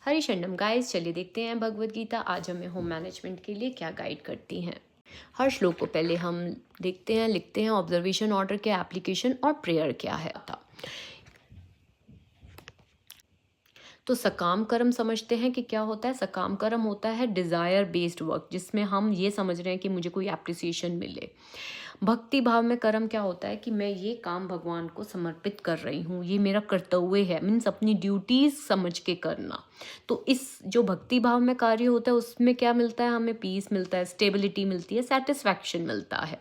हरी शरणम गाइस, चलिए देखते हैं भगवत गीता आज हमें होम मैनेजमेंट के लिए क्या गाइड करती हैं। हर श्लोक को पहले हम देखते हैं, लिखते हैं ऑब्जर्वेशन ऑर्डर के एप्लीकेशन और प्रेयर क्या है था। तो सकाम कर्म समझते हैं कि क्या होता है। सकाम कर्म होता है डिज़ायर बेस्ड वर्क, जिसमें हम ये समझ रहे हैं कि मुझे कोई एप्रिसिएशन मिले। भक्ति भाव में कर्म क्या होता है कि मैं ये काम भगवान को समर्पित कर रही हूँ, ये मेरा कर्तव्य है, मीन्स अपनी ड्यूटीज समझ के करना। तो इस जो भक्ति भाव में कार्य होता है उसमें क्या मिलता है, हमें पीस मिलता है, स्टेबिलिटी मिलती है, सेटिस्फैक्शन मिलता है।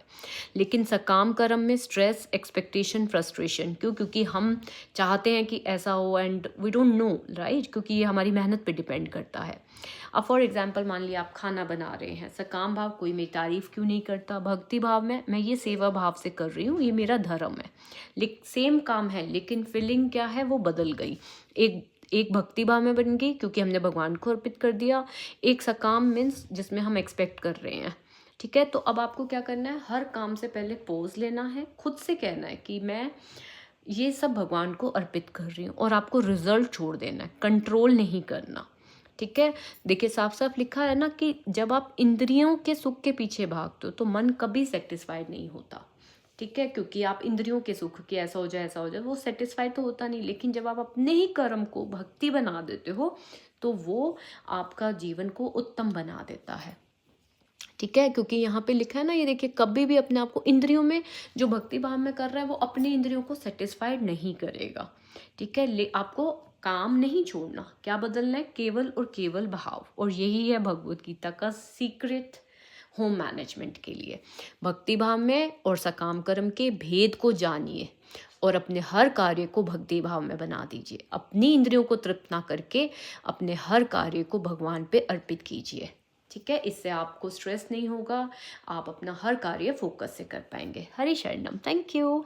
लेकिन सकाम कर्म में स्ट्रेस, एक्सपेक्टेशन, फ्रस्ट्रेशन, क्योंकि हम चाहते हैं कि ऐसा हो and we don't know right, क्योंकि ये हमारी मेहनत पे डिपेंड करता है। अब फॉर एग्जाम्पल मान लिया आप खाना बना रहे हैं, सकाम भाव कोई मेरी तारीफ क्यों नहीं करता, भक्ति भाव में मैं ये सेवा भाव से कर रही हूँ, ये मेरा धर्म है। लेकिन सेम काम है, लेकिन फीलिंग क्या है वो बदल गई। एक भक्ति भाव में बन गई क्योंकि हमने भगवान को अर्पित कर दिया। एक सकाम मीन्स जिसमें हम एक्सपेक्ट कर रहे हैं। ठीक है, तो अब आपको क्या करना है, हर काम से पहले पोज लेना है, खुद से कहना है कि मैं ये सब भगवान को अर्पित कर रही हूँ, और आपको रिजल्ट छोड़ देना है, कंट्रोल नहीं करना। ठीक है, देखिए साफ साफ लिखा है ना कि जब आप इंद्रियों के सुख के पीछे भागते हो तो मन कभी सेटिस्फाइड नहीं होता। ठीक है, क्योंकि आप इंद्रियों के सुख कि ऐसा हो जाए ऐसा हो जाए, वो सेटिस्फाइड तो होता नहीं। लेकिन जब आप अपने ही कर्म को भक्ति बना देते हो तो वो आपका जीवन को उत्तम बना देता है। ठीक है, क्योंकि यहाँ पे लिखा है ना, ये देखिए कभी भी अपने आप को इंद्रियों में, जो भक्ति भाव में कर रहा है वो अपनी इंद्रियों को सेटिस्फाइड नहीं करेगा। ठीक है, आपको काम नहीं छोड़ना, क्या बदलना है, केवल और केवल भाव। और यही है भगवत गीता का सीक्रेट होम मैनेजमेंट के लिए। भक्ति भाव में और सकाम कर्म के भेद को जानिए और अपने हर कार्य को भक्ति भाव में बना दीजिए। अपनी इंद्रियों को तृप्त ना करके अपने हर कार्य को भगवान पे अर्पित कीजिए। ठीक है, इससे आपको स्ट्रेस नहीं होगा, आप अपना हर कार्य फोकस से कर पाएंगे। हरि शरणम, थैंक यू।